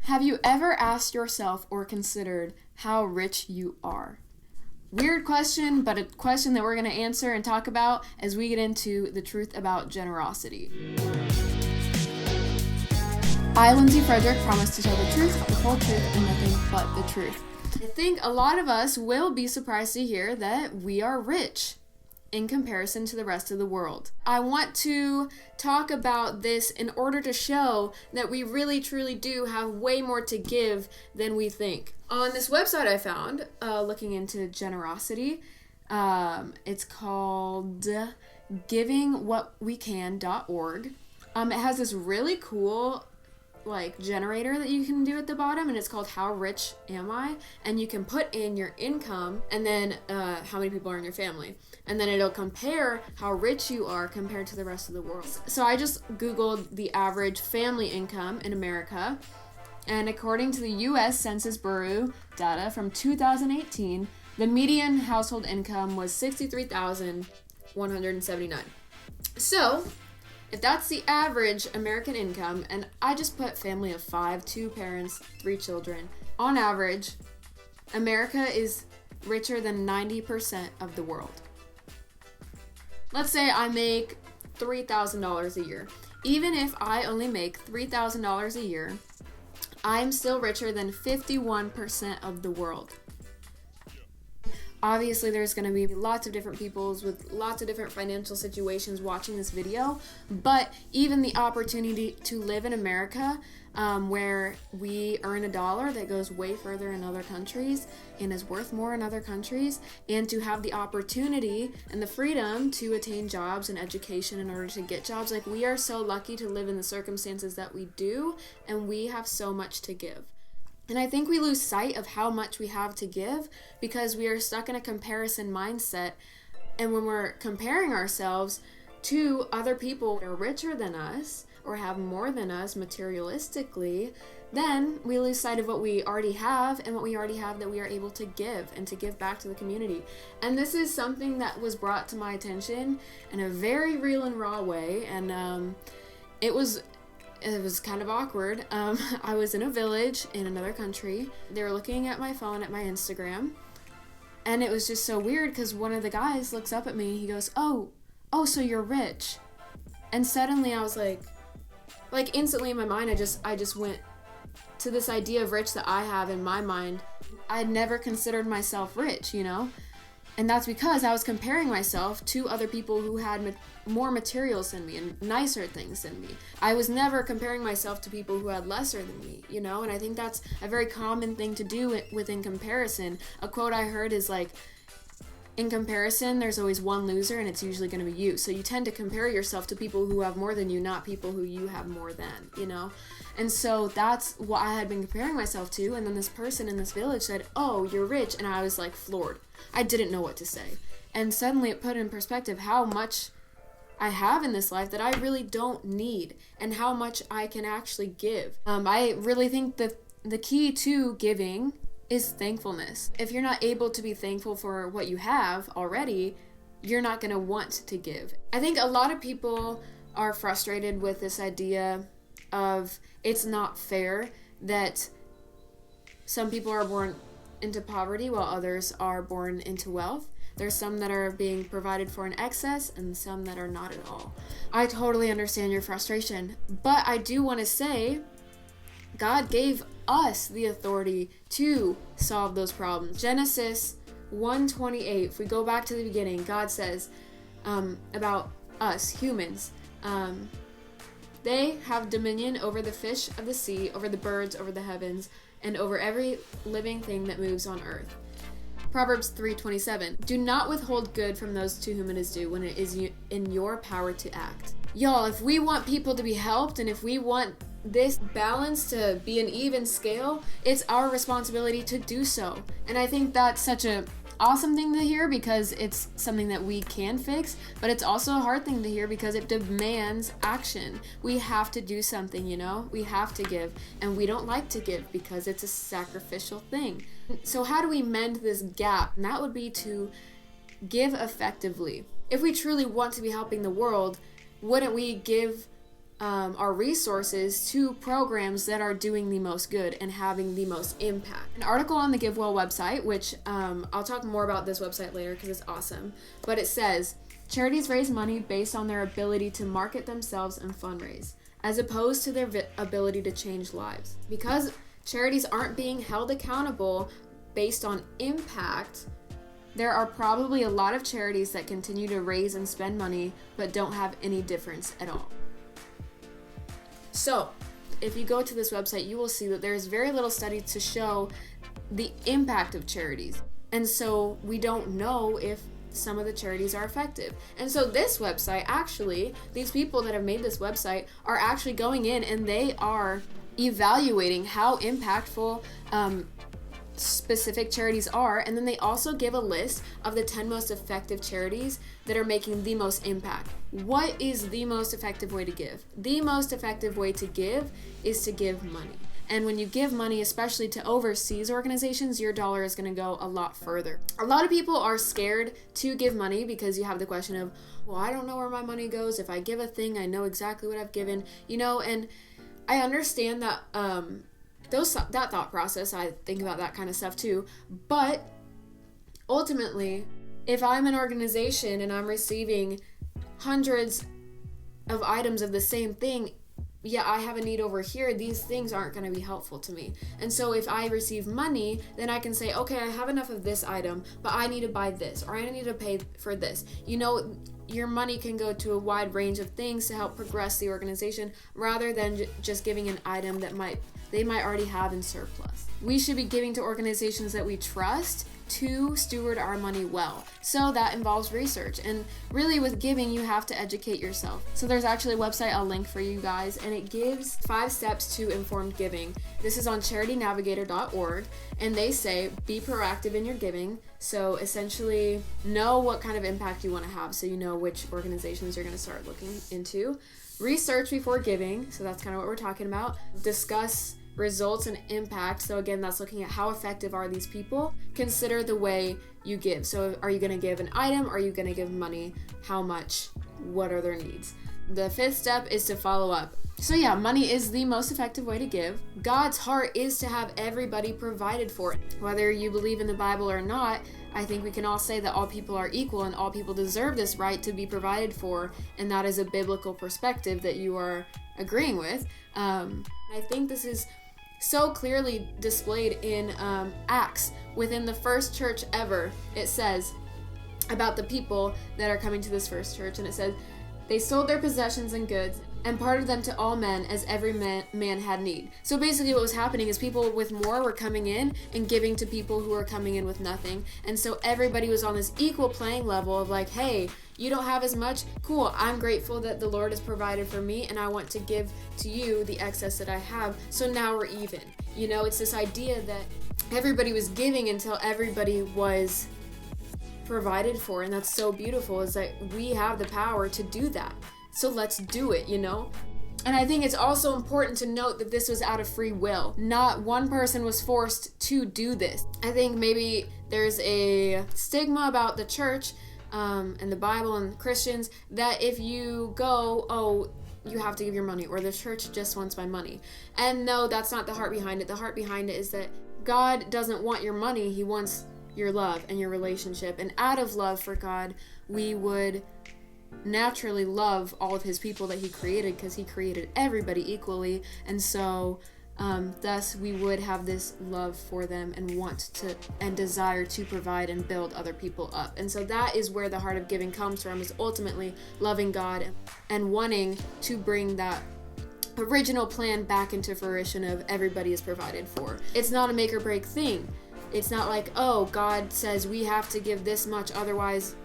Have you ever asked yourself or considered how rich you are? Weird question, but a question that we're going to answer and talk about as we get into the truth about generosity. I, Lindsay Frederick, promise to tell the truth, the whole truth, and nothing but the truth. I think a lot of us will be surprised to hear that we are rich in comparison to the rest of the world. I want to talk about this in order to show that we really truly do have way more to give than we think. On this website I found, looking into generosity, it's called givingwhatwecan.org. It has this really cool generator that you can do at the bottom, and it's called How Rich Am I? And you can put in your income and then how many people are in your family, and then it'll compare how rich you are compared to the rest of the world. So I just googled the average family income in America, and according to the U.S. Census Bureau data from 2018, the median household income was $63,179. So if that's the average American income, and I just put family of 5, 2 parents, 3 children, on average, America is richer than 90% of the world. Let's say I make $3,000 a year. Even if I only make $3,000 a year, I'm still richer than 51% of the world. Obviously, there's going to be lots of different peoples with lots of different financial situations watching this video, but even the opportunity to live in America, where we earn $1 that goes way further in other countries and is worth more in other countries, and to have the opportunity and the freedom to attain jobs and education in order to get jobs. We are so lucky to live in the circumstances that we do, and we have so much to give. And I think we lose sight of how much we have to give because we are stuck in a comparison mindset. And when we're comparing ourselves to other people that are richer than us or have more than us materialistically, then we lose sight of what we already have and what we already have that we are able to give and to give back to the community. And this is something that was brought to my attention in a very real and raw way. And it was kind of awkward. I was in a village in another country. They were looking at my phone at my Instagram, and it was just so weird because one of the guys looks up at me and he goes, oh, so you're rich. And suddenly I was like instantly in my mind, I just went to this idea of rich that I have in my mind. I had never considered myself rich, and that's because I was comparing myself to other people who had more materials than me and nicer things than me. I was never comparing myself to people who had lesser than me, and I think that's a very common thing to do within comparison. A quote I heard is in comparison, there's always one loser, and it's usually going to be you. So you tend to compare yourself to people who have more than you, not people who you have more than, And so that's what I had been comparing myself to. And then this person in this village said, oh, you're rich. And I was floored. I didn't know what to say. And suddenly it put in perspective how much I have in this life that I really don't need and how much I can actually give. I really think that the key to giving is thankfulness. If you're not able to be thankful for what you have already, you're not going to want to give. I think a lot of people are frustrated with this idea of it's not fair that some people are born into poverty while others are born into wealth. There's some that are being provided for in excess and some that are not at all. I totally understand your frustration, but I do want to say God gave us the authority to solve those problems. Genesis 1:28, if we go back to the beginning, God says about us, humans, they have dominion over the fish of the sea, over the birds, over the heavens, and over every living thing that moves on earth. Proverbs 3:27, do not withhold good from those to whom it is due when it is in your power to act. Y'all, if we want people to be helped and if we want this balance to be an even scale, it's our responsibility to do so. And I think that's such a awesome thing to hear because it's something that we can fix, but it's also a hard thing to hear because it demands action. We have to do something, we have to give, and we don't like to give because it's a sacrificial thing. So how do we mend this gap? And that would be to give effectively. If we truly want to be helping the world, wouldn't we give our resources to programs that are doing the most good and having the most impact. An article on the GiveWell website, which I'll talk more about this website later because it's awesome, but it says, charities raise money based on their ability to market themselves and fundraise, as opposed to their ability to change lives. Because charities aren't being held accountable based on impact, there are probably a lot of charities that continue to raise and spend money but don't have any difference at all. So, if you go to this website, you will see that there's very little study to show the impact of charities. And so we don't know if some of the charities are effective. And so this website, actually, these people that have made this website are actually going in and they are evaluating how impactful specific charities are, and then they also give a list of the 10 most effective charities that are making the most impact. What is the most effective way to give? The most effective way to give is to give money. And when you give money, especially to overseas organizations, your dollar is going to go a lot further. A lot of people are scared to give money because you have the question of, well, I don't know where my money goes. If I give a thing, I know exactly what I've given, and I understand that that thought process. I think about that kind of stuff too. But ultimately, if I'm an organization and I'm receiving hundreds of items of the same thing, I have a need over here, these things aren't going to be helpful to me. And so if I receive money, then I can say, okay, I have enough of this item, but I need to buy this, or I need to pay for this. Your money can go to a wide range of things to help progress the organization rather than just giving an item that they might already have in surplus. We should be giving to organizations that we trust to steward our money well. So that involves research. And really with giving, you have to educate yourself. So there's actually a website I'll link for you guys, and it gives 5 steps to informed giving. This is on charitynavigator.org, and they say, be proactive in your giving. So essentially, know what kind of impact you want to have so you know which organizations you're going to start looking into. Research before giving, so that's kind of what we're talking about. Discuss results and impact, so again, that's looking at how effective are these people. Consider the way you give. So are you going to give an item? Are you going to give money? How much? What are their needs? The 5th step is to follow up. So money is the most effective way to give. God's heart is to have everybody provided for. Whether you believe in the Bible or not, I think we can all say that all people are equal and all people deserve this right to be provided for, and that is a biblical perspective that you are agreeing with. I think this is so clearly displayed in Acts. Within the first church ever, it says about the people that are coming to this first church, and it says, they sold their possessions and goods and parted them to all men as every man had need. So basically what was happening is people with more were coming in and giving to people who were coming in with nothing. And so everybody was on this equal playing level of like, hey, you don't have as much? Cool, I'm grateful that the Lord has provided for me, and I want to give to you the excess that I have, so now we're even. It's this idea that everybody was giving until everybody was provided for, and that's so beautiful, is that we have the power to do that. So let's do it, And I think it's also important to note that this was out of free will. Not one person was forced to do this. I think maybe there's a stigma about the church and the Bible and Christians that if you go, you have to give your money, or the church just wants my money. And no, that's not the heart behind it. The heart behind it is that God doesn't want your money. He wants your love and your relationship. And out of love for God, we would naturally love all of his people that he created, because he created everybody equally. And so thus we would have this love for them and want to and desire to provide and build other people up. And so that is where the heart of giving comes from, is ultimately loving God and wanting to bring that original plan back into fruition of everybody is provided for. It's not a make or break thing. It's not like, God says we have to give this much, otherwise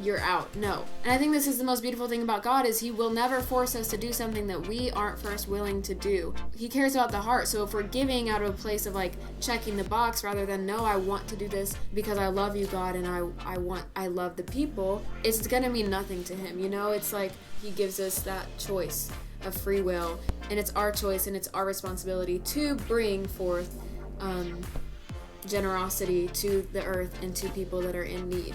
you're out. No. And I think this is the most beautiful thing about God, is he will never force us to do something that we aren't first willing to do. He cares about the heart. So if we're giving out of a place of like checking the box rather than, no, I want to do this because I love you, God, and I love the people, it's going to mean nothing to him. It's like he gives us that choice of free will, and it's our choice and it's our responsibility to bring forth generosity to the earth and to people that are in need.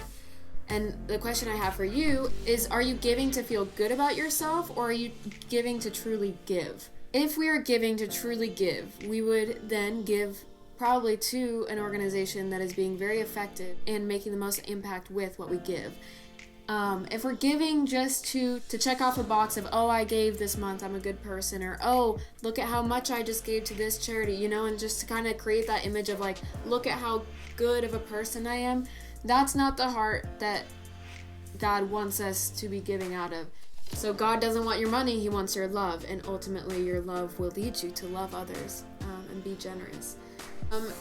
And the question I have for you is, are you giving to feel good about yourself, or are you giving to truly give? If we are giving to truly give, we would then give probably to an organization that is being very effective and making the most impact with what we give. If we're giving just to check off a box of, oh, I gave this month, I'm a good person, or oh, look at how much I just gave to this charity, and just to kind of create that image of like, look at how good of a person I am, that's not the heart that God wants us to be giving out of. So God doesn't want your money, He wants your love, and ultimately your love will lead you to love others and be generous.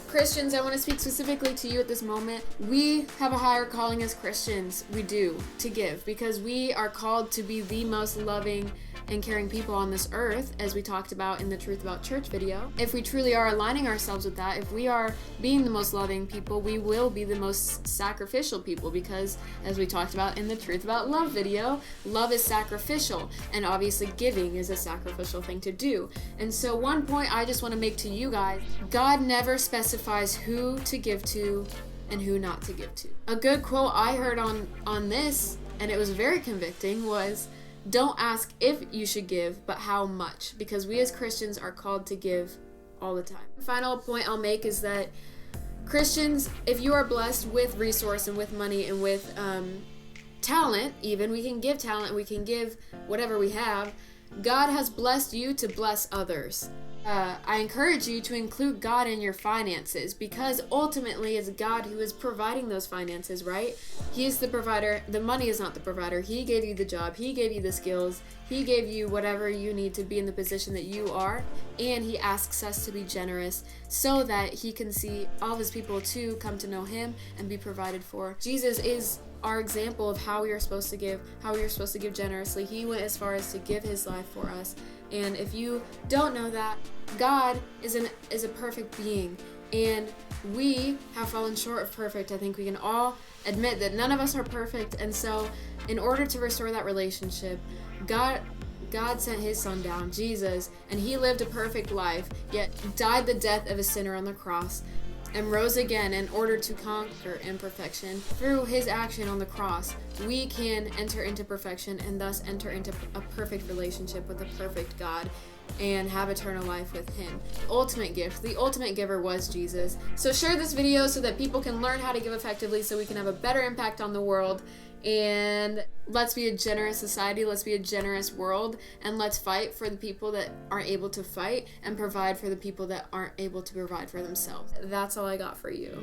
Christians, I want to speak specifically to you at this moment. We have a higher calling as Christians. We do, to give, because we are called to be the most loving and caring people on this earth, as we talked about in the Truth About Church video. If we truly are aligning ourselves with that, if we are being the most loving people, we will be the most sacrificial people, because as we talked about in the Truth About Love video, love is sacrificial, and obviously giving is a sacrificial thing to do. And so one point I just want to make to you guys, God never specifies who to give to and who not to give to. A good quote I heard on this, and it was very convicting, was, don't ask if you should give, but how much, because we as Christians are called to give all the time. The final point I'll make is that Christians, if you are blessed with resource and with money and with talent, even, we can give talent, we can give whatever we have, God has blessed you to bless others. I encourage you to include God in your finances, because ultimately it's God who is providing those finances, right? He is the provider. The money is not the provider. He gave you the job. He gave you the skills. He gave you whatever you need to be in the position that you are. And He asks us to be generous so that He can see all of His people to come to know Him and be provided for. Jesus is our example of how we are supposed to give, how we are supposed to give generously. He went as far as to give His life for us. And if you don't know that, God is a perfect being, and we have fallen short of perfect. I think we can all admit that none of us are perfect, and so in order to restore that relationship, God sent His Son down, Jesus, and He lived a perfect life, yet died the death of a sinner on the cross, and rose again in order to conquer imperfection. Through His action on the cross, we can enter into perfection and thus enter into a perfect relationship with a perfect God and have eternal life with Him. The ultimate gift, the ultimate giver was Jesus. So share this video so that people can learn how to give effectively, so we can have a better impact on the world. And let's be a generous society, let's be a generous world, and let's fight for the people that aren't able to fight and provide for the people that aren't able to provide for themselves. That's all I got for you.